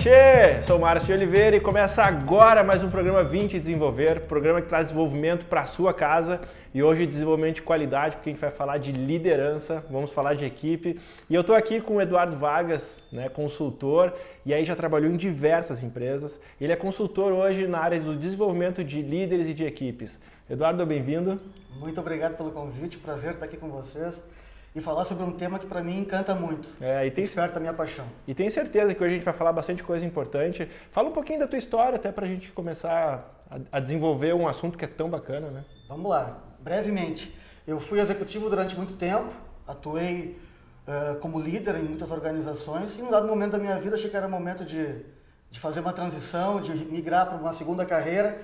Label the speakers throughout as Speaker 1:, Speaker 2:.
Speaker 1: Tchê, sou o Márcio de Oliveira e começa agora mais um programa 20 Desenvolver, programa que traz desenvolvimento para a sua casa e hoje desenvolvimento de qualidade, porque a gente vai falar de liderança, vamos falar de equipe. E eu estou aqui com o Eduardo Vargas, consultor, e aí já trabalhou em diversas empresas. Ele é consultor hoje na área do desenvolvimento de líderes e de equipes. Eduardo, bem-vindo.
Speaker 2: Muito obrigado pelo convite, prazer estar aqui com vocês e falar sobre um tema que para mim encanta muito, desperta a minha paixão.
Speaker 1: E tenho certeza que hoje a gente vai falar bastante coisa importante. Fala um pouquinho da tua história até para a gente começar a desenvolver um assunto que é tão bacana, né?
Speaker 2: Vamos lá, brevemente. Eu fui executivo durante muito tempo, atuei como líder em muitas organizações e em um dado momento da minha vida achei que era momento de fazer uma transição, de migrar para uma segunda carreira.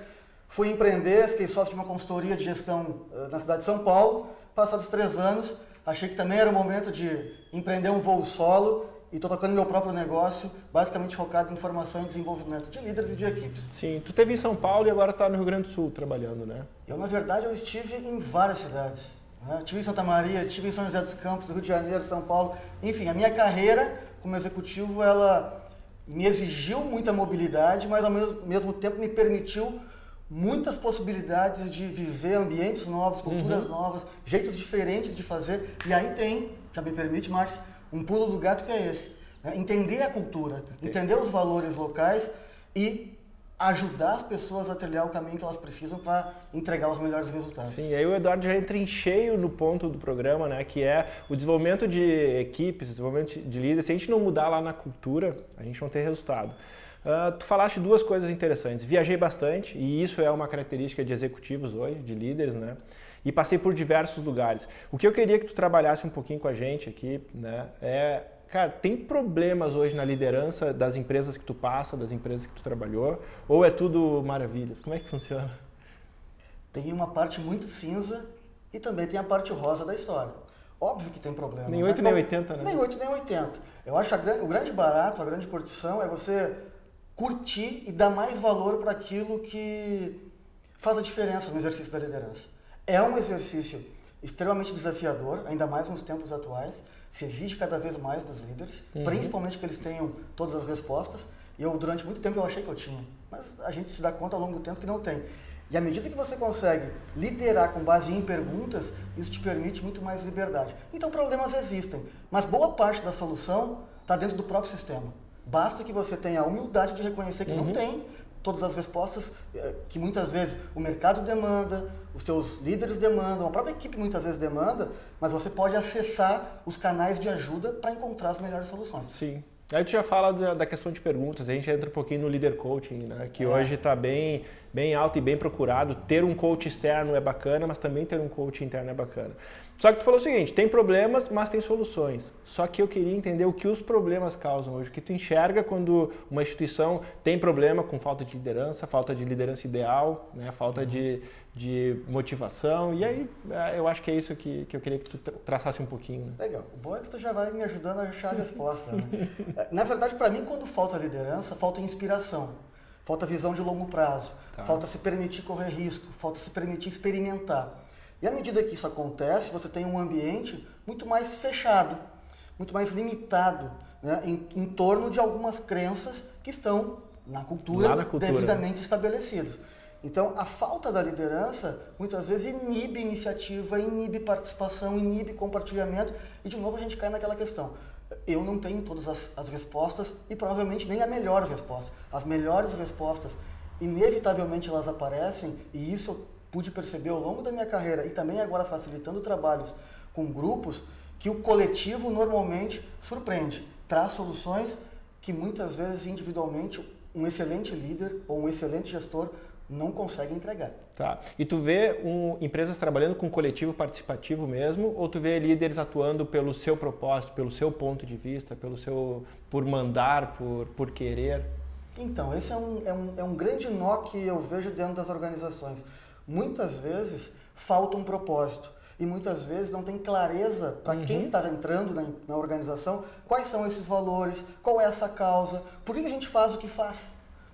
Speaker 2: Fui empreender, fiquei sócio de uma consultoria de gestão na cidade de São Paulo. Passados 3 anos, achei que também era o momento de empreender um voo solo e estou tocando meu próprio negócio, basicamente focado em formação e desenvolvimento de líderes e de equipes.
Speaker 1: Sim, tu esteve em São Paulo e agora está no Rio Grande do Sul trabalhando, né?
Speaker 2: Na verdade, eu estive em várias cidades. Estive em Santa Maria, estive em São José dos Campos, Rio de Janeiro, São Paulo. Enfim, a minha carreira como executivo, ela me exigiu muita mobilidade, mas ao mesmo tempo me permitiu muitas possibilidades de viver ambientes novos, culturas novas, jeitos diferentes de fazer. E aí tem, já me permite, Márcio, um pulo do gato que é esse. Entender a cultura, entender os valores locais e ajudar as pessoas a trilhar o caminho que elas precisam para entregar os melhores resultados.
Speaker 1: Sim, aí o Eduardo já entra em cheio no ponto do programa, né, que é o desenvolvimento de equipes, o desenvolvimento de líderes. Se a gente não mudar lá na cultura, a gente não tem resultado. Tu falaste 2 coisas interessantes. Viajei bastante, e isso é uma característica de executivos hoje, de líderes, né? E passei por diversos lugares. O que eu queria que tu trabalhasse um pouquinho com a gente aqui, né, cara, tem problemas hoje na liderança das empresas que tu passa, das empresas que tu trabalhou, ou é tudo maravilhas? Como é que funciona?
Speaker 2: Tem uma parte muito cinza e também tem a parte rosa da história. Óbvio que tem problema.
Speaker 1: Nem 8 nem 80, né?
Speaker 2: Nem 8 nem 80. Eu acho que o grande barato, a grande curtição é você curtir e dar mais valor para aquilo que faz a diferença no exercício da liderança. É um exercício extremamente desafiador, ainda mais nos tempos atuais. Se exige cada vez mais dos líderes, principalmente que eles tenham todas as respostas. E durante muito tempo eu achei que eu tinha, mas a gente se dá conta ao longo do tempo que não tem. E à medida que você consegue liderar com base em perguntas, isso te permite muito mais liberdade. Então problemas existem, mas boa parte da solução está dentro do próprio sistema. Basta que você tenha a humildade de reconhecer que não tem todas as respostas que muitas vezes o mercado demanda, os seus líderes demandam, a própria equipe muitas vezes demanda, mas você pode acessar os canais de ajuda para encontrar as melhores soluções.
Speaker 1: Sim. Aí tu já fala da questão de perguntas, a gente entra um pouquinho no leader coaching, né? Que hoje está bem alto e bem procurado. Ter um coach externo é bacana, mas também ter um coach interno é bacana. Só que tu falou o seguinte, tem problemas, mas tem soluções. Só que eu queria entender o que os problemas causam hoje, o que tu enxerga quando uma instituição tem problema com falta de liderança ideal, né? Falta de motivação, e aí eu acho que é isso que eu queria que tu traçasse um pouquinho. Né?
Speaker 2: Legal, o bom é que tu já vai me ajudando a achar a resposta. Né? Na verdade, para mim, quando falta liderança, falta inspiração, falta visão de longo prazo, falta se permitir correr risco, falta se permitir experimentar. E à medida que isso acontece, você tem um ambiente muito mais fechado, muito mais limitado, né? em torno de algumas crenças que estão na cultura devidamente estabelecidas. Então, a falta da liderança, muitas vezes, inibe iniciativa, inibe participação, inibe compartilhamento. E, de novo, a gente cai naquela questão. Eu não tenho todas as respostas e, provavelmente, nem a melhor resposta. As melhores respostas, inevitavelmente, elas aparecem. E isso eu pude perceber ao longo da minha carreira e também agora facilitando trabalhos com grupos, que o coletivo, normalmente, surpreende. Traz soluções que, muitas vezes, individualmente, um excelente líder ou um excelente gestor não consegue entregar.
Speaker 1: Tá. E tu vê empresas trabalhando com coletivo participativo mesmo, ou tu vê líderes atuando pelo seu propósito, pelo seu ponto de vista, por mandar, por querer?
Speaker 2: Então, esse é um grande nó que eu vejo dentro das organizações. Muitas vezes falta um propósito e muitas vezes não tem clareza para quem está entrando na organização quais são esses valores, qual é essa causa, por que a gente faz o que faz.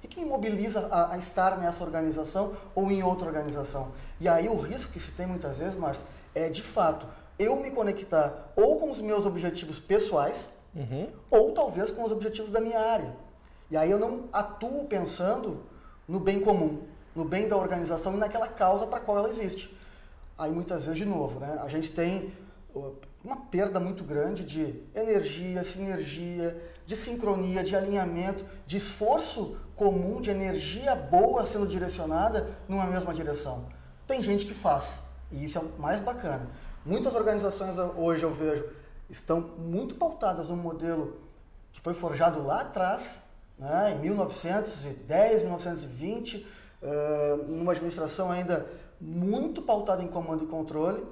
Speaker 2: O que me mobiliza a estar nessa organização ou em outra organização? E aí o risco que se tem muitas vezes, Márcio, é de fato eu me conectar ou com os meus objetivos pessoais ou talvez com os objetivos da minha área. E aí eu não atuo pensando no bem comum, no bem da organização e naquela causa para a qual ela existe. Aí muitas vezes, de novo, né, a gente tem uma perda muito grande de energia, sinergia, de sincronia, de alinhamento, de esforço comum, de energia boa sendo direcionada numa mesma direção. Tem gente que faz, e isso é o mais bacana. Muitas organizações hoje eu vejo estão muito pautadas num modelo que foi forjado lá atrás, né, em 1910, 1920, numa administração ainda muito pautada em comando e controle,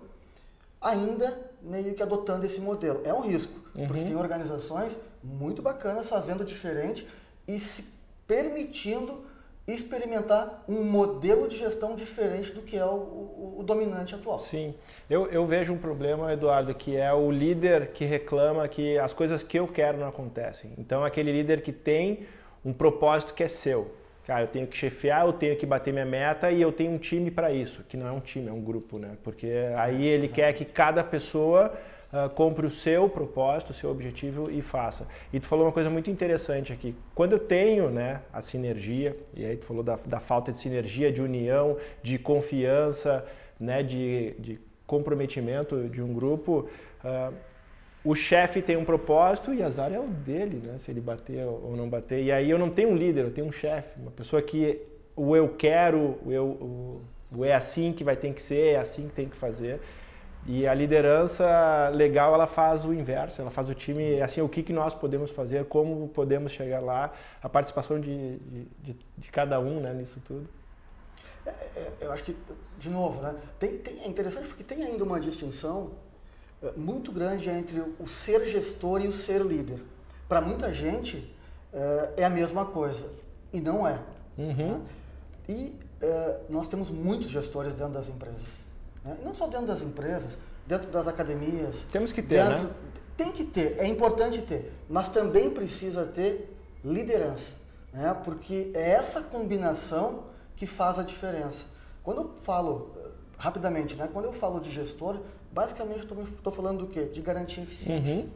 Speaker 2: ainda meio que adotando esse modelo. É um risco, porque tem organizações muito bacanas fazendo diferente e se permitindo experimentar um modelo de gestão diferente do que é o dominante atual.
Speaker 1: Sim, eu vejo um problema, Eduardo, que é o líder que reclama que as coisas que eu quero não acontecem. Então, aquele líder que tem um propósito que é seu. Cara, eu tenho que chefiar, eu tenho que bater minha meta e eu tenho um time para isso, que não é um time, é um grupo, né? Porque aí ele quer que cada pessoa compre o seu propósito, o seu objetivo e faça. E tu falou uma coisa muito interessante aqui. Quando eu tenho, né, a sinergia, e aí tu falou da falta de sinergia, de união, de confiança, né, de comprometimento de um grupo, o chefe tem um propósito e azar é o dele, né? Se ele bater ou não bater. E aí eu não tenho um líder, eu tenho um chefe, uma pessoa que o eu quero, o é assim que vai ter que ser, é assim que tem que fazer. E a liderança legal, ela faz o inverso, ela faz o time, assim, o que nós podemos fazer, como podemos chegar lá, a participação de cada um, né, nisso tudo.
Speaker 2: Eu acho que, de novo, né, é interessante porque tem ainda uma distinção muito grande entre o ser gestor e o ser líder. Para muita gente é a mesma coisa, e não é. Né? E nós temos muitos gestores dentro das empresas. Né? Não só dentro das empresas, dentro das academias.
Speaker 1: Temos que ter, né?
Speaker 2: Tem que ter, é importante ter, mas também precisa ter liderança, né? Porque é essa combinação que faz a diferença. Quando eu falo, rapidamente, né? Quando eu falo de gestor, basicamente estou falando do quê? De garantir eficiência.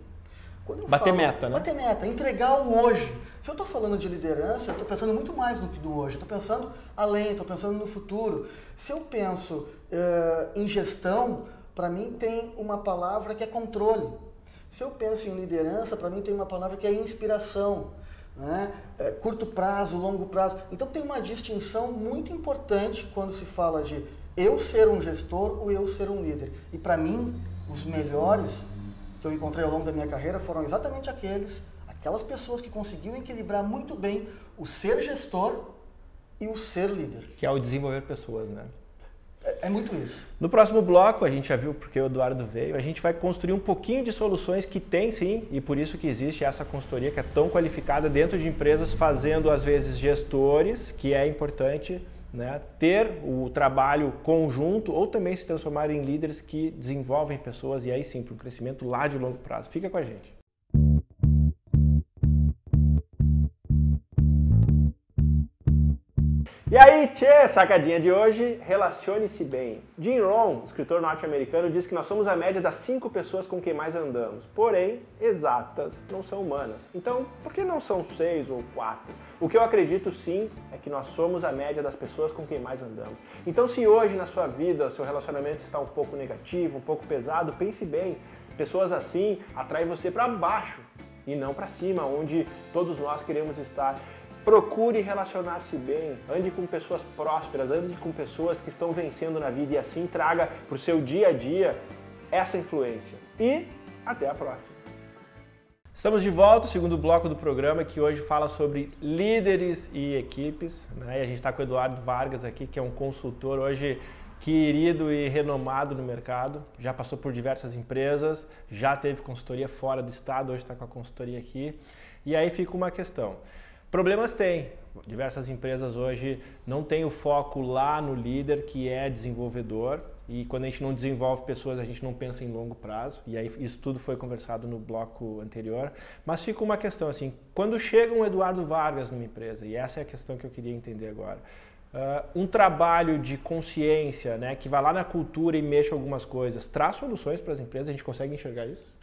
Speaker 1: Bater meta, né?
Speaker 2: Bater meta, entregar o hoje. Se eu estou falando de liderança, eu estou pensando muito mais do que do hoje. Estou pensando além, estou pensando no futuro. Se eu penso em gestão, para mim tem uma palavra que é controle. Se eu penso em liderança, para mim tem uma palavra que é inspiração. Né? Curto prazo, longo prazo. Então tem uma distinção muito importante quando se fala de eu ser um gestor ou eu ser um líder. E para mim, os melhores que eu encontrei ao longo da minha carreira foram exatamente aquelas pessoas que conseguiam equilibrar muito bem o ser gestor e o ser líder.
Speaker 1: Que é o desenvolver pessoas, né?
Speaker 2: É muito isso.
Speaker 1: No próximo bloco, a gente já viu porque o Eduardo veio, a gente vai construir um pouquinho de soluções que tem sim, e por isso que existe essa consultoria que é tão qualificada dentro de empresas, fazendo às vezes gestores, que é importante, né, ter o trabalho conjunto ou também se transformar em líderes que desenvolvem pessoas e aí sim para um crescimento lá de longo prazo. Fica com a gente. E aí, tchê, sacadinha de hoje, relacione-se bem. Jim Rohn, escritor norte-americano, diz que nós somos a média das 5 pessoas com quem mais andamos. Porém, exatas não são humanas. Então, por que não são 6 ou 4? O que eu acredito sim é que nós somos a média das pessoas com quem mais andamos. Então, se hoje na sua vida o seu relacionamento está um pouco negativo, um pouco pesado, pense bem. Pessoas assim atraem você para baixo e não para cima, onde todos nós queremos estar. Procure relacionar-se bem, ande com pessoas prósperas, ande com pessoas que estão vencendo na vida e assim traga para o seu dia a dia essa influência. E até a próxima! Estamos de volta, o segundo bloco do programa, que hoje fala sobre líderes e equipes. Né? E a gente está com o Eduardo Vargas aqui, que é um consultor hoje querido e renomado no mercado. Já passou por diversas empresas, já teve consultoria fora do estado, hoje está com a consultoria aqui. E aí fica uma questão. Problemas tem. Diversas empresas hoje não têm o foco lá no líder, que é desenvolvedor. E quando a gente não desenvolve pessoas, a gente não pensa em longo prazo. E aí isso tudo foi conversado no bloco anterior. Mas fica uma questão assim, quando chega um Eduardo Vargas numa empresa, e essa é a questão que eu queria entender agora, um trabalho de consciência, né, que vai lá na cultura e mexe algumas coisas, traz soluções para as empresas, a gente consegue enxergar isso?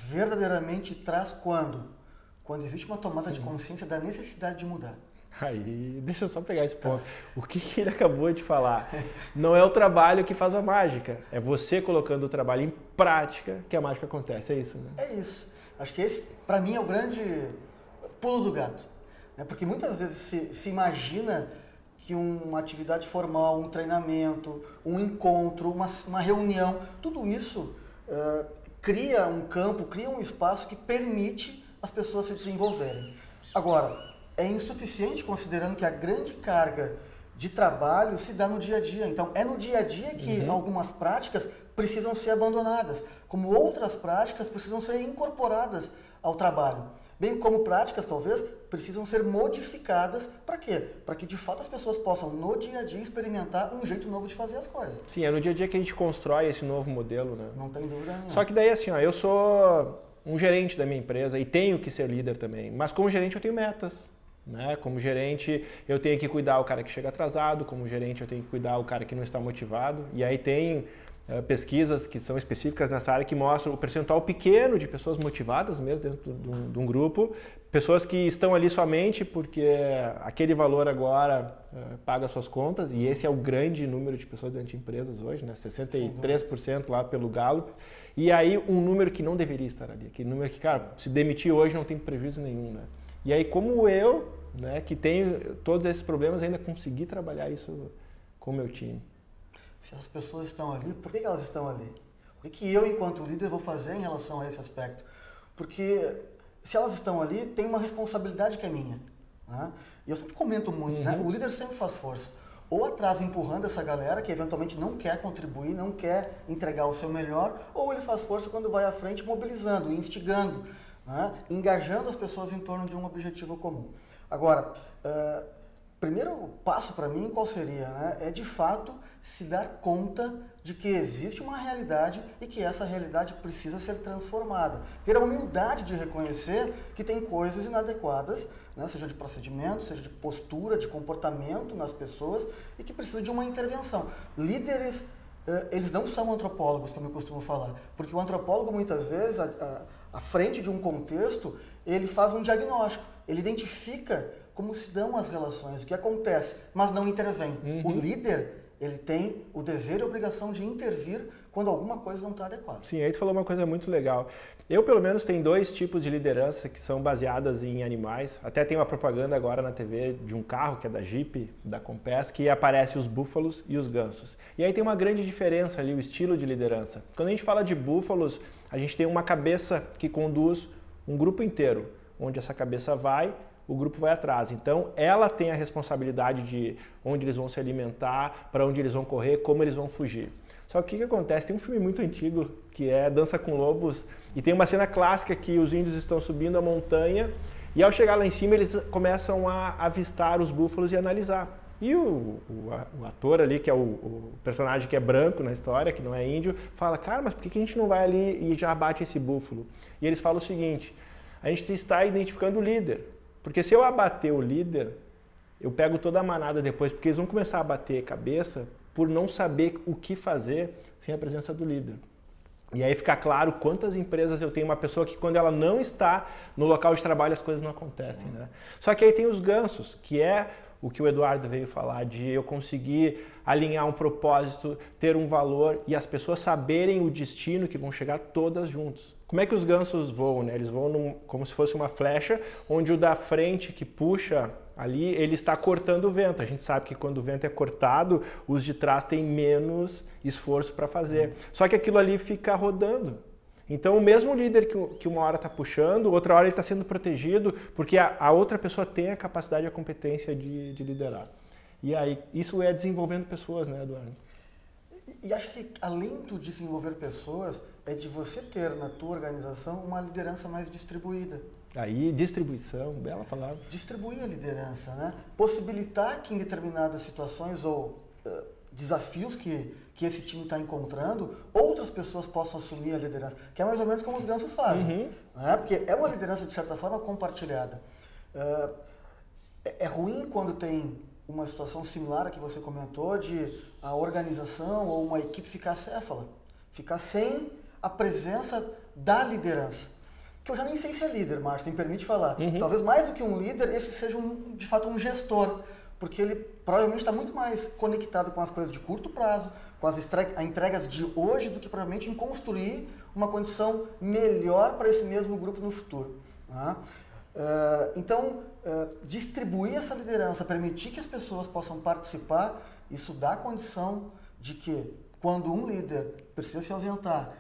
Speaker 2: Verdadeiramente traz quando quando existe uma tomada de consciência da necessidade de mudar.
Speaker 1: Aí, deixa eu só pegar esse ponto. O que ele acabou de falar? Não é o trabalho que faz a mágica, é você colocando o trabalho em prática que a mágica acontece, é isso, né?
Speaker 2: É isso. Acho que esse, para mim, é o grande pulo do gato. Né? Porque muitas vezes se imagina que uma atividade formal, um treinamento, um encontro, uma reunião, tudo isso cria um campo, cria um espaço que permite as pessoas se desenvolverem. Agora, é insuficiente considerando que a grande carga de trabalho se dá no dia a dia. Então, é no dia a dia que algumas práticas precisam ser abandonadas, como outras práticas precisam ser incorporadas ao trabalho. Bem como práticas, talvez, precisam ser modificadas para quê? Para que, de fato, as pessoas possam, no dia a dia, experimentar um jeito novo de fazer as coisas.
Speaker 1: Sim, é no dia a dia que a gente constrói esse novo modelo, né?
Speaker 2: Não tem dúvida nenhuma.
Speaker 1: Só que daí, assim, ó, eu sou um gerente da minha empresa e tenho que ser líder também, mas como gerente eu tenho metas. Né? Como gerente, eu tenho que cuidar o cara que chega atrasado, como gerente eu tenho que cuidar o cara que não está motivado. E aí tem pesquisas que são específicas nessa área que mostram o percentual pequeno de pessoas motivadas mesmo dentro de um grupo, pessoas que estão ali somente porque aquele valor agora paga suas contas, e esse é o grande número de pessoas dentro de empresas hoje, né? 63% lá pelo Gallup. E aí um número que não deveria estar ali, aquele número que, cara, se demitir hoje não tem prejuízo nenhum, né? E aí, como eu, né, que tenho todos esses problemas, ainda consegui trabalhar isso com o meu time.
Speaker 2: Se as pessoas estão ali, por que elas estão ali? O que eu, enquanto líder, vou fazer em relação a esse aspecto? Porque se elas estão ali, tem uma responsabilidade que é minha. Né? E eu sempre comento muito, né? O líder sempre faz força. Ou atrás empurrando essa galera que eventualmente não quer contribuir, não quer entregar o seu melhor, ou ele faz força quando vai à frente mobilizando, instigando, né? Engajando as pessoas em torno de um objetivo comum. Agora, primeiro passo para mim qual seria? Né? É de fato se dar conta de que existe uma realidade e que essa realidade precisa ser transformada. Ter a humildade de reconhecer que tem coisas inadequadas, né? Seja de procedimento, seja de postura, de comportamento nas pessoas e que precisam de uma intervenção. Líderes, eles não são antropólogos, como eu costumo falar, porque o antropólogo muitas vezes, à frente de um contexto, ele faz um diagnóstico, ele identifica como se dão as relações, o que acontece, mas não intervém. O líder, ele tem o dever e a obrigação de intervir quando alguma coisa não está adequada.
Speaker 1: Sim, aí tu falou uma coisa muito legal. Eu, pelo menos, tenho 2 tipos de liderança que são baseadas em animais. Até tem uma propaganda agora na TV de um carro, que é da Jeep, da Compass, que aparece os búfalos e os gansos. E aí tem uma grande diferença ali, o estilo de liderança. Quando a gente fala de búfalos, a gente tem uma cabeça que conduz um grupo inteiro. Onde essa cabeça vai, o grupo vai atrás. Então, ela tem a responsabilidade de onde eles vão se alimentar, para onde eles vão correr, como eles vão fugir. Só que o que acontece? Tem um filme muito antigo, que é Dança com Lobos, e tem uma cena clássica que os índios estão subindo a montanha, e ao chegar lá em cima, eles começam a avistar os búfalos e analisar. E o ator ali, que é o personagem que é branco na história, que não é índio, fala, cara, mas por que a gente não vai ali e já abate esse búfalo? E eles falam o seguinte, a gente está identificando o líder. Porque se eu abater o líder, eu pego toda a manada depois, porque eles vão começar a bater cabeça por não saber o que fazer sem a presença do líder. E aí fica claro quantas empresas eu tenho uma pessoa que quando ela não está no local de trabalho as coisas não acontecem, né? Só que aí tem os gansos, que é o que o Eduardo veio falar, de eu conseguir alinhar um propósito, ter um valor e as pessoas saberem o destino que vão chegar todas juntos. Como é que os gansos voam, né? Eles voam como se fosse uma flecha, onde o da frente que puxa ali, ele está cortando o vento. A gente sabe que quando o vento é cortado, os de trás têm menos esforço para fazer. Só que aquilo ali fica rodando. Então, o mesmo líder que uma hora está puxando, outra hora ele está sendo protegido, porque a outra pessoa tem a capacidade e a competência de liderar. E aí, isso é desenvolvendo pessoas, né, Eduardo?
Speaker 2: E acho que, além do desenvolver pessoas, é de você ter na tua organização uma liderança mais distribuída.
Speaker 1: Aí, distribuição, bela palavra.
Speaker 2: Distribuir a liderança, né? Possibilitar que em determinadas situações ou desafios que esse time está encontrando, outras pessoas possam assumir a liderança, que é mais ou menos como os gansos fazem, né? Porque é uma liderança, de certa forma, compartilhada. É ruim quando tem uma situação similar a que você comentou, de a organização ou uma equipe ficar acéfala, ficar sem a presença da liderança. que eu já nem sei se é líder, Márcio, me permite falar. Talvez mais do que um líder, esse seja de fato um gestor, porque ele provavelmente está muito mais conectado com as coisas de curto prazo, com as entregas de hoje, do que provavelmente em construir uma condição melhor para esse mesmo grupo no futuro. Tá? Então, distribuir essa liderança, permitir que as pessoas possam participar, isso dá condição de que quando um líder precisa se ausentar,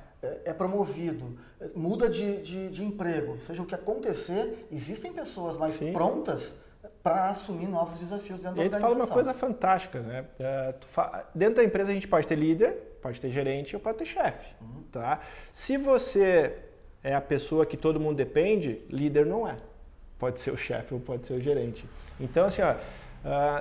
Speaker 2: é promovido, muda de emprego, seja o que acontecer, existem pessoas mais prontas para assumir novos desafios dentro da organização.
Speaker 1: E aí tu fala uma coisa fantástica, né? Dentro da empresa a gente pode ter líder, pode ter gerente ou pode ter chefe. Tá? Se você é a pessoa que todo mundo depende, líder não é. Pode ser o chefe ou pode ser o gerente. Então, assim,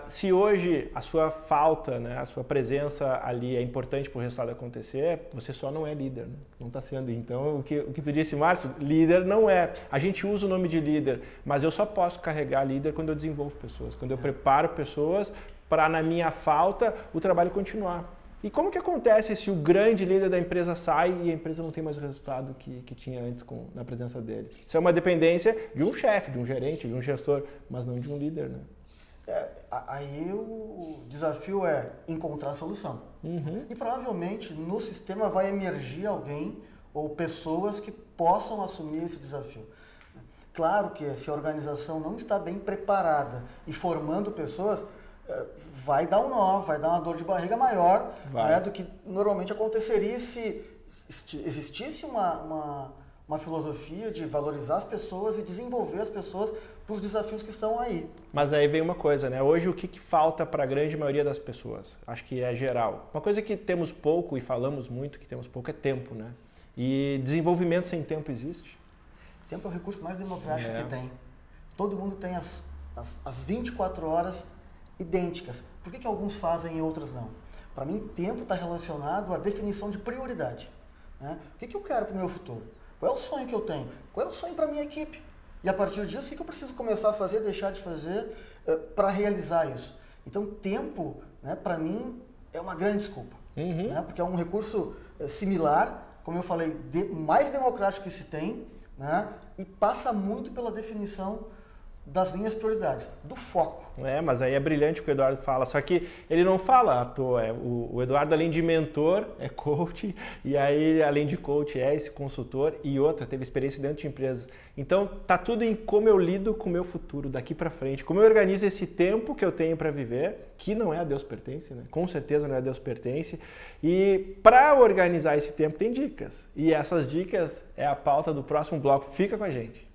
Speaker 1: se hoje a sua falta, né, a sua presença ali é importante para o resultado acontecer, você só não é líder, né? Não está sendo. Então, o que tu disse, Márcio, líder não é. A gente usa o nome de líder, mas eu só posso carregar líder quando eu desenvolvo pessoas, quando eu preparo pessoas para, na minha falta, o trabalho continuar. E como que acontece se o grande líder da empresa sai e a empresa não tem mais o resultado que tinha antes na presença dele? Isso é uma dependência de um chefe, de um gerente, de um gestor, mas não de um líder, né?
Speaker 2: Aí o desafio é encontrar a solução. E provavelmente no sistema vai emergir alguém ou pessoas que possam assumir esse desafio. Claro que se a organização não está bem preparada e formando pessoas, vai dar um nó, vai dar uma dor de barriga maior, né, do que normalmente aconteceria se existisse uma filosofia de valorizar as pessoas e desenvolver as pessoas para os desafios que estão aí.
Speaker 1: Mas aí vem uma coisa, né? Hoje o que falta para a grande maioria das pessoas? Acho que é geral. Uma coisa que temos pouco e falamos muito que temos pouco é tempo, né? E desenvolvimento sem tempo existe?
Speaker 2: Tempo é o recurso mais democrático que tem. Todo mundo tem as 24 horas idênticas. Por que alguns fazem e outros não? Para mim, tempo está relacionado à definição de prioridade. Né? O que eu quero para o meu futuro? Qual é o sonho que eu tenho? Qual é o sonho para a minha equipe? E a partir disso, o que eu preciso começar a fazer, deixar de fazer para realizar isso? Então, tempo, né, para mim, é uma grande desculpa. Né? Porque é um recurso similar, como eu falei, mais democrático que se tem, né? E passa muito pela definição das minhas prioridades, do foco.
Speaker 1: Mas aí é brilhante o que o Eduardo fala, só que ele não fala à toa. O Eduardo, além de mentor, é coach, e aí, além de coach, é esse consultor, e outra, teve experiência dentro de empresas. Então, tá tudo em como eu lido com o meu futuro daqui para frente, como eu organizo esse tempo que eu tenho para viver, que não é a Deus pertence, né? Com certeza não é a Deus pertence, e para organizar esse tempo tem dicas, e essas dicas é a pauta do próximo bloco. Fica com a gente.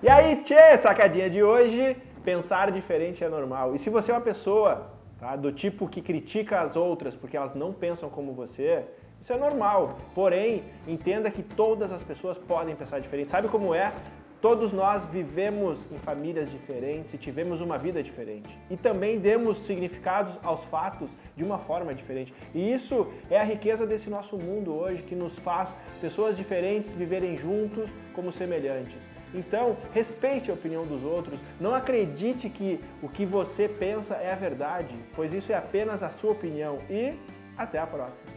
Speaker 1: E aí, tchê, sacadinha de hoje, pensar diferente é normal. E se você é uma pessoa, tá, do tipo que critica as outras porque elas não pensam como você, isso é normal. Porém, entenda que todas as pessoas podem pensar diferente. Sabe como é? Todos nós vivemos em famílias diferentes e tivemos uma vida diferente. E também demos significados aos fatos de uma forma diferente. E isso é a riqueza desse nosso mundo hoje, que nos faz pessoas diferentes viverem juntos como semelhantes. Então, respeite a opinião dos outros, não acredite que o que você pensa é a verdade, pois isso é apenas a sua opinião. E até a próxima.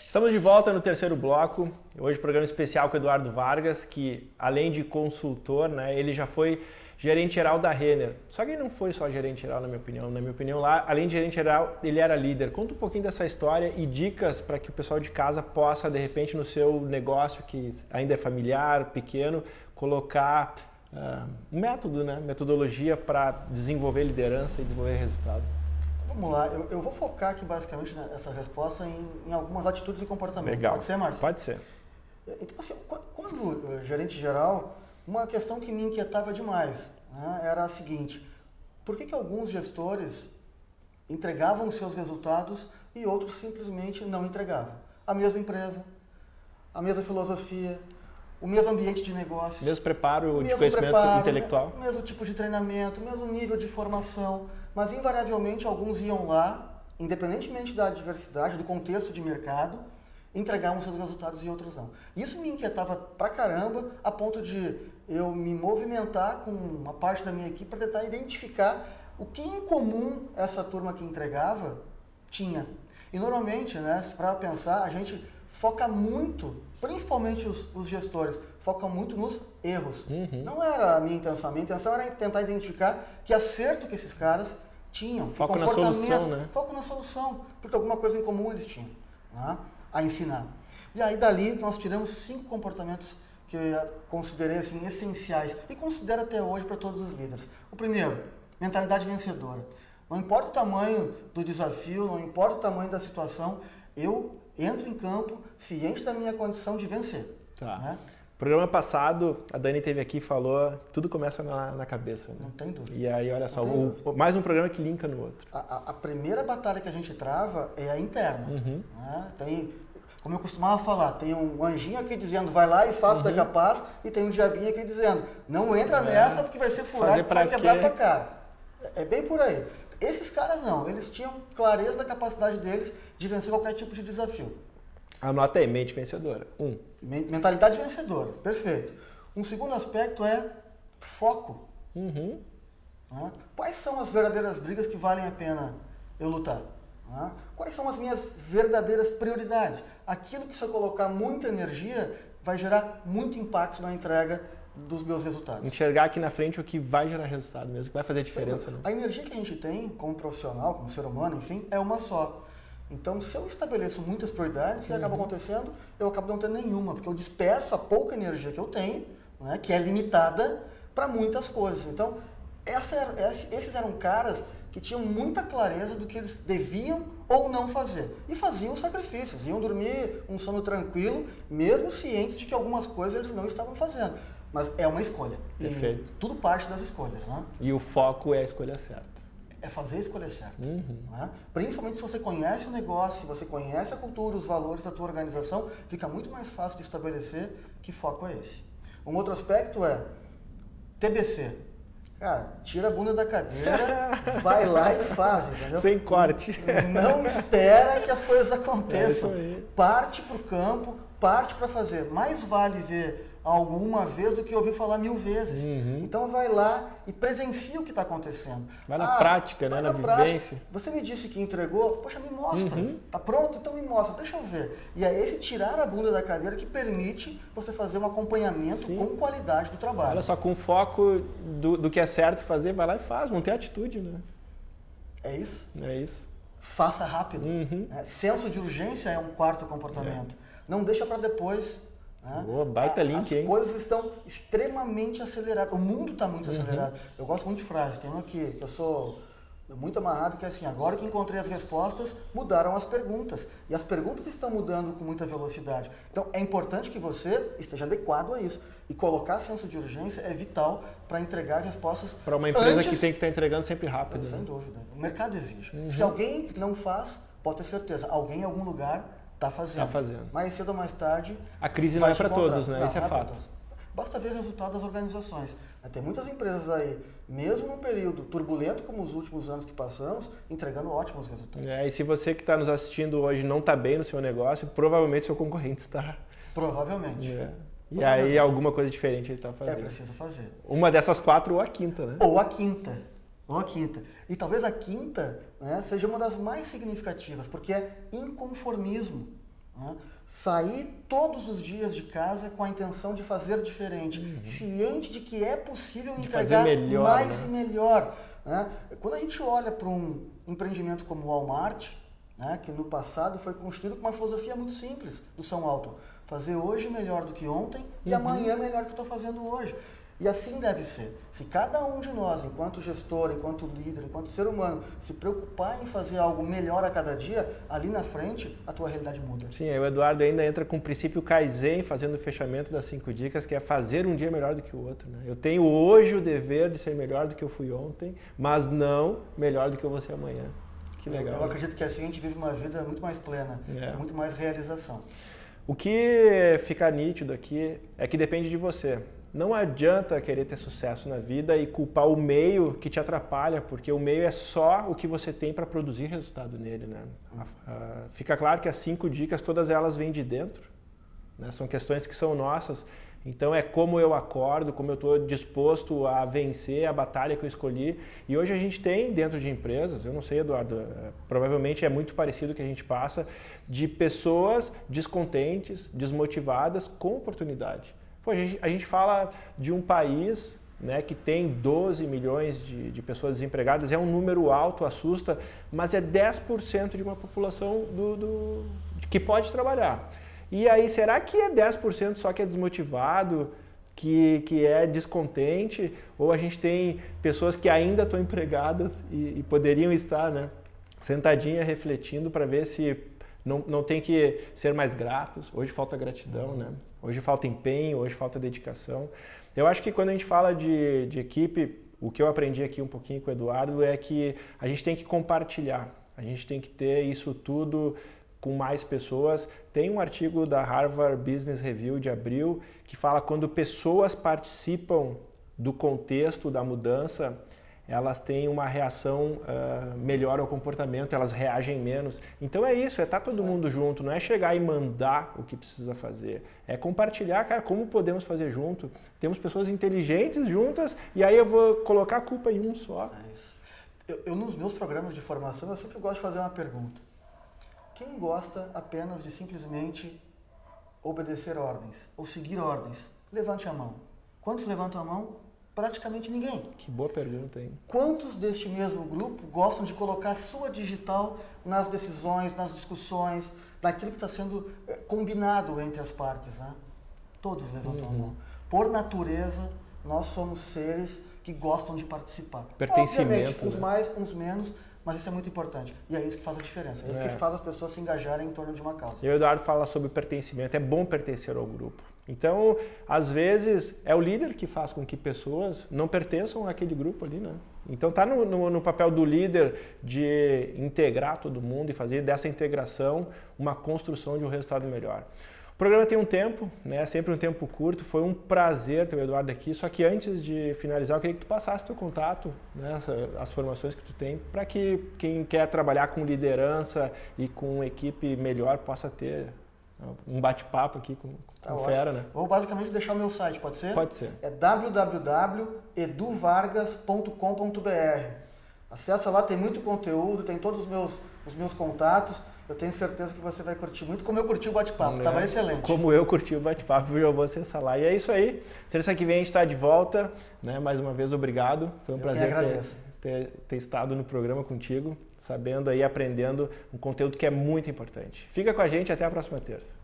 Speaker 1: Estamos de volta no terceiro bloco, hoje programa especial com o Eduardo Vargas, que além de consultor, né, ele já foi gerente geral da Renner. Só que ele não foi só gerente geral, na minha opinião, lá, além de gerente geral, ele era líder. Conta um pouquinho dessa história e dicas para que o pessoal de casa possa, de repente, no seu negócio, que ainda é familiar, pequeno, colocar um método, né, metodologia para desenvolver liderança e desenvolver resultado.
Speaker 2: Vamos lá, eu vou focar aqui basicamente nessa resposta em algumas atitudes e comportamentos.
Speaker 1: Legal.
Speaker 2: Pode ser, Márcio?
Speaker 1: Pode ser.
Speaker 2: Então, assim, quando gerente geral, uma questão que me inquietava demais, né, era a seguinte: por que alguns gestores entregavam os seus resultados e outros simplesmente não entregavam? A mesma empresa, a mesma filosofia, o mesmo ambiente de negócios,
Speaker 1: mesmo preparo de conhecimento intelectual,
Speaker 2: o mesmo tipo de treinamento, o mesmo nível de formação, mas invariavelmente alguns iam lá, independentemente da diversidade, do contexto de mercado, entregavam seus resultados e outros não. Isso me inquietava pra caramba, a ponto de eu me movimentar com uma parte da minha equipe para tentar identificar o que em comum essa turma que entregava tinha. E normalmente, né, para pensar, a gente foca muito, principalmente os gestores, focam muito nos erros. Não era a minha intenção era tentar identificar que acerto que esses caras tinham.
Speaker 1: Foco na solução, né?
Speaker 2: Foco na solução, porque alguma coisa em comum eles tinham, né, a ensinar. E aí dali nós tiramos 5 comportamentos que eu considerei assim, essenciais e considero até hoje para todos os líderes. O primeiro, mentalidade vencedora. Não importa o tamanho do desafio, não importa o tamanho da situação, eu entro em campo ciente da minha condição de vencer.
Speaker 1: Tá.
Speaker 2: Né?
Speaker 1: Programa passado, a Dani esteve aqui e falou, tudo começa na cabeça. Né?
Speaker 2: Não tem dúvida.
Speaker 1: E aí, olha só, mais um programa que linka no outro.
Speaker 2: A primeira batalha que a gente trava é a interna. Né? Tem, como eu costumava falar, tem um anjinho aqui dizendo, vai lá e faz, tu é capaz, e tem um diabinho aqui dizendo, não entra nessa porque vai ser furado e vai quebrar tua cara. É bem por aí. Esses caras não, eles tinham clareza da capacidade deles de vencer qualquer tipo de desafio.
Speaker 1: Anota aí, mente vencedora.
Speaker 2: Mentalidade vencedora, perfeito. Um segundo aspecto é foco. Né? Quais são as verdadeiras brigas que valem a pena eu lutar? Né? Quais são as minhas verdadeiras prioridades? Aquilo que se eu colocar muita energia vai gerar muito impacto na entrega dos meus resultados.
Speaker 1: Enxergar aqui na frente o que vai gerar resultado mesmo, que vai fazer diferença. Né?
Speaker 2: A energia que a gente tem como profissional, como ser humano, enfim, é uma só. Então, se eu estabeleço muitas prioridades, o que acaba acontecendo? Eu acabo não tendo nenhuma, porque eu disperso a pouca energia que eu tenho, né, que é limitada, para muitas coisas. Então, esses eram caras que tinham muita clareza do que eles deviam ou não fazer. E faziam os sacrifícios, iam dormir um sono tranquilo, mesmo cientes de que algumas coisas eles não estavam fazendo. Mas é uma escolha.
Speaker 1: Perfeito.
Speaker 2: E tudo parte das escolhas. Né?
Speaker 1: E o foco é a escolha certa.
Speaker 2: É fazer a escolha certa. Né? Principalmente se você conhece o negócio, se você conhece a cultura, os valores da tua organização, fica muito mais fácil de estabelecer que foco é esse. Um outro aspecto é TBC. Cara, tira a bunda da cadeira, vai lá e faz, entendeu?
Speaker 1: Sem corte.
Speaker 2: Não espera que as coisas aconteçam. Parte para o campo, parte para fazer. Mais vale ver algo uma vez do que ouvir falar 1000 vezes. Então vai lá e presencia o que está acontecendo.
Speaker 1: Vai na prática, né? Na vivência.
Speaker 2: Você me disse que entregou, poxa, me mostra. Tá pronto? Então me mostra, deixa eu ver. E é esse tirar a bunda da cadeira que permite você fazer um acompanhamento com qualidade do trabalho.
Speaker 1: Olha só, com foco do que é certo fazer, vai lá e faz, não tem atitude, né?
Speaker 2: É isso?
Speaker 1: É isso.
Speaker 2: Faça rápido. Senso de urgência é um quarto comportamento. Não deixa para depois.
Speaker 1: Boa, baita link,
Speaker 2: As coisas estão extremamente aceleradas. O mundo está muito acelerado. Eu gosto muito de frase. Tem uma que eu sou muito amarrado, que é assim, agora que encontrei as respostas, mudaram as perguntas. E as perguntas estão mudando com muita velocidade. Então, é importante que você esteja adequado a isso. E colocar senso de urgência é vital para entregar respostas
Speaker 1: para uma empresa que tem que estar entregando sempre rápido.
Speaker 2: Sem dúvida. O mercado exige. Se alguém não faz, pode ter certeza. Alguém em algum lugar está fazendo. Mais cedo ou mais tarde.
Speaker 1: A crise não é para todos, né? Isso é fato.
Speaker 2: Basta ver o resultado das organizações. Tem muitas empresas aí, mesmo num período turbulento como os últimos anos que passamos, entregando ótimos resultados.
Speaker 1: E se você que está nos assistindo hoje não está bem no seu negócio, provavelmente seu concorrente está.
Speaker 2: Provavelmente.
Speaker 1: E aí alguma coisa diferente ele está fazendo.
Speaker 2: Precisa fazer.
Speaker 1: Uma dessas 4 ou a quinta, né?
Speaker 2: Ou a quinta. E talvez a quinta, né, seja uma das mais significativas, porque é inconformismo. Né? Sair todos os dias de casa com a intenção de fazer diferente, ciente de que é possível entregar
Speaker 1: melhor,
Speaker 2: mais e melhor. Né? Quando a gente olha para um empreendimento como o Walmart, né, que no passado foi construído com uma filosofia muito simples do São Alto, fazer hoje melhor do que ontem e amanhã melhor do que eu estou fazendo hoje. E assim deve ser. Se cada um de nós, enquanto gestor, enquanto líder, enquanto ser humano, se preocupar em fazer algo melhor a cada dia, ali na frente a tua realidade muda.
Speaker 1: Sim, o Eduardo ainda entra com o princípio Kaizen, fazendo o fechamento das 5 dicas, que é fazer um dia melhor do que o outro. Né? Eu tenho hoje o dever de ser melhor do que eu fui ontem, mas não melhor do que eu vou ser amanhã. Que legal.
Speaker 2: Eu acredito que assim a gente vive uma vida muito mais plena, com muito mais realização.
Speaker 1: O que fica nítido aqui é que depende de você. Não adianta querer ter sucesso na vida e culpar o meio que te atrapalha, porque o meio é só o que você tem para produzir resultado nele. Né? Fica claro que as 5 dicas, todas elas vêm de dentro. Né? São questões que são nossas. Então é como eu acordo, como eu estou disposto a vencer a batalha que eu escolhi. E hoje a gente tem dentro de empresas, eu não sei, Eduardo, provavelmente é muito parecido o que a gente passa, de pessoas descontentes, desmotivadas com oportunidade. Pô, a gente fala de um país, né, que tem 12 milhões de pessoas desempregadas, é um número alto, assusta, mas é 10% de uma população que pode trabalhar. E aí, será que é 10% só que é desmotivado, que é descontente? Ou a gente tem pessoas que ainda estão empregadas e poderiam estar, né, sentadinha refletindo para ver se não tem que ser mais gratos? Hoje falta gratidão, né? Hoje falta empenho, hoje falta dedicação. Eu acho que quando a gente fala de equipe, o que eu aprendi aqui um pouquinho com o Eduardo é que a gente tem que compartilhar, a gente tem que ter isso tudo com mais pessoas. Tem um artigo da Harvard Business Review de abril que fala que quando pessoas participam do contexto da mudança, elas têm uma reação melhor ao comportamento, elas reagem menos. Então é isso, é estar todo mundo junto, não é chegar e mandar o que precisa fazer. É compartilhar, cara, como podemos fazer junto. Temos pessoas inteligentes juntas e aí eu vou colocar a culpa em um só.
Speaker 2: É isso. Eu nos meus programas de formação, eu sempre gosto de fazer uma pergunta. Quem gosta apenas de simplesmente obedecer ordens ou seguir ordens? Levante a mão. Quantos levantam a mão? Praticamente ninguém.
Speaker 1: Que boa pergunta, hein?
Speaker 2: Quantos deste mesmo grupo gostam de colocar a sua digital nas decisões, nas discussões, naquilo que está sendo combinado entre as partes, né? Todos levantam a mão. Por natureza, nós somos seres que gostam de participar.
Speaker 1: Pertencimento.
Speaker 2: Obviamente, uns mais, uns menos, mas isso é muito importante. E é isso que faz a diferença. É isso que faz as pessoas se engajarem em torno de uma causa.
Speaker 1: E o Eduardo fala sobre pertencimento. É bom pertencer ao grupo. Então, às vezes, é o líder que faz com que pessoas não pertençam àquele grupo ali, né? Então, está no papel do líder de integrar todo mundo e fazer dessa integração uma construção de um resultado melhor. O programa tem um tempo, né? Sempre um tempo curto. Foi um prazer ter o Eduardo aqui. Só que antes de finalizar, eu queria que tu passasse teu contato, né? As formações que tu tem, para que quem quer trabalhar com liderança e com equipe melhor possa ter um bate-papo aqui com fera, né?
Speaker 2: Vou basicamente deixar o meu site, pode ser?
Speaker 1: Pode ser.
Speaker 2: É www.eduvargas.com.br. Acessa lá, tem muito conteúdo, tem todos os meus contatos. Eu tenho certeza que você vai curtir muito, como eu curti o bate-papo, estava excelente.
Speaker 1: Como eu curti o bate-papo, eu vou acessar lá. E é isso aí, terça que vem a gente está de volta, né? Mais uma vez, obrigado. Foi um prazer ter estado no programa contigo, sabendo aí, aprendendo um conteúdo que é muito importante. Fica com a gente, até a próxima terça.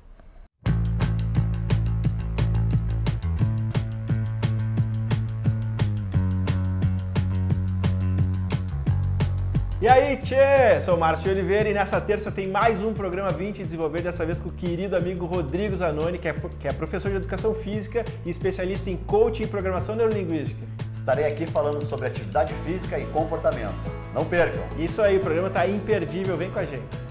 Speaker 1: E aí, tchê! Sou o Márcio Oliveira e nessa terça tem mais um programa 20 Desenvolver, dessa vez com o querido amigo Rodrigo Zanoni, que é professor de Educação Física e especialista em coaching e programação neurolinguística.
Speaker 3: Estarei aqui falando sobre atividade física e comportamento. Não percam!
Speaker 1: Isso aí, o programa está imperdível, vem com a gente!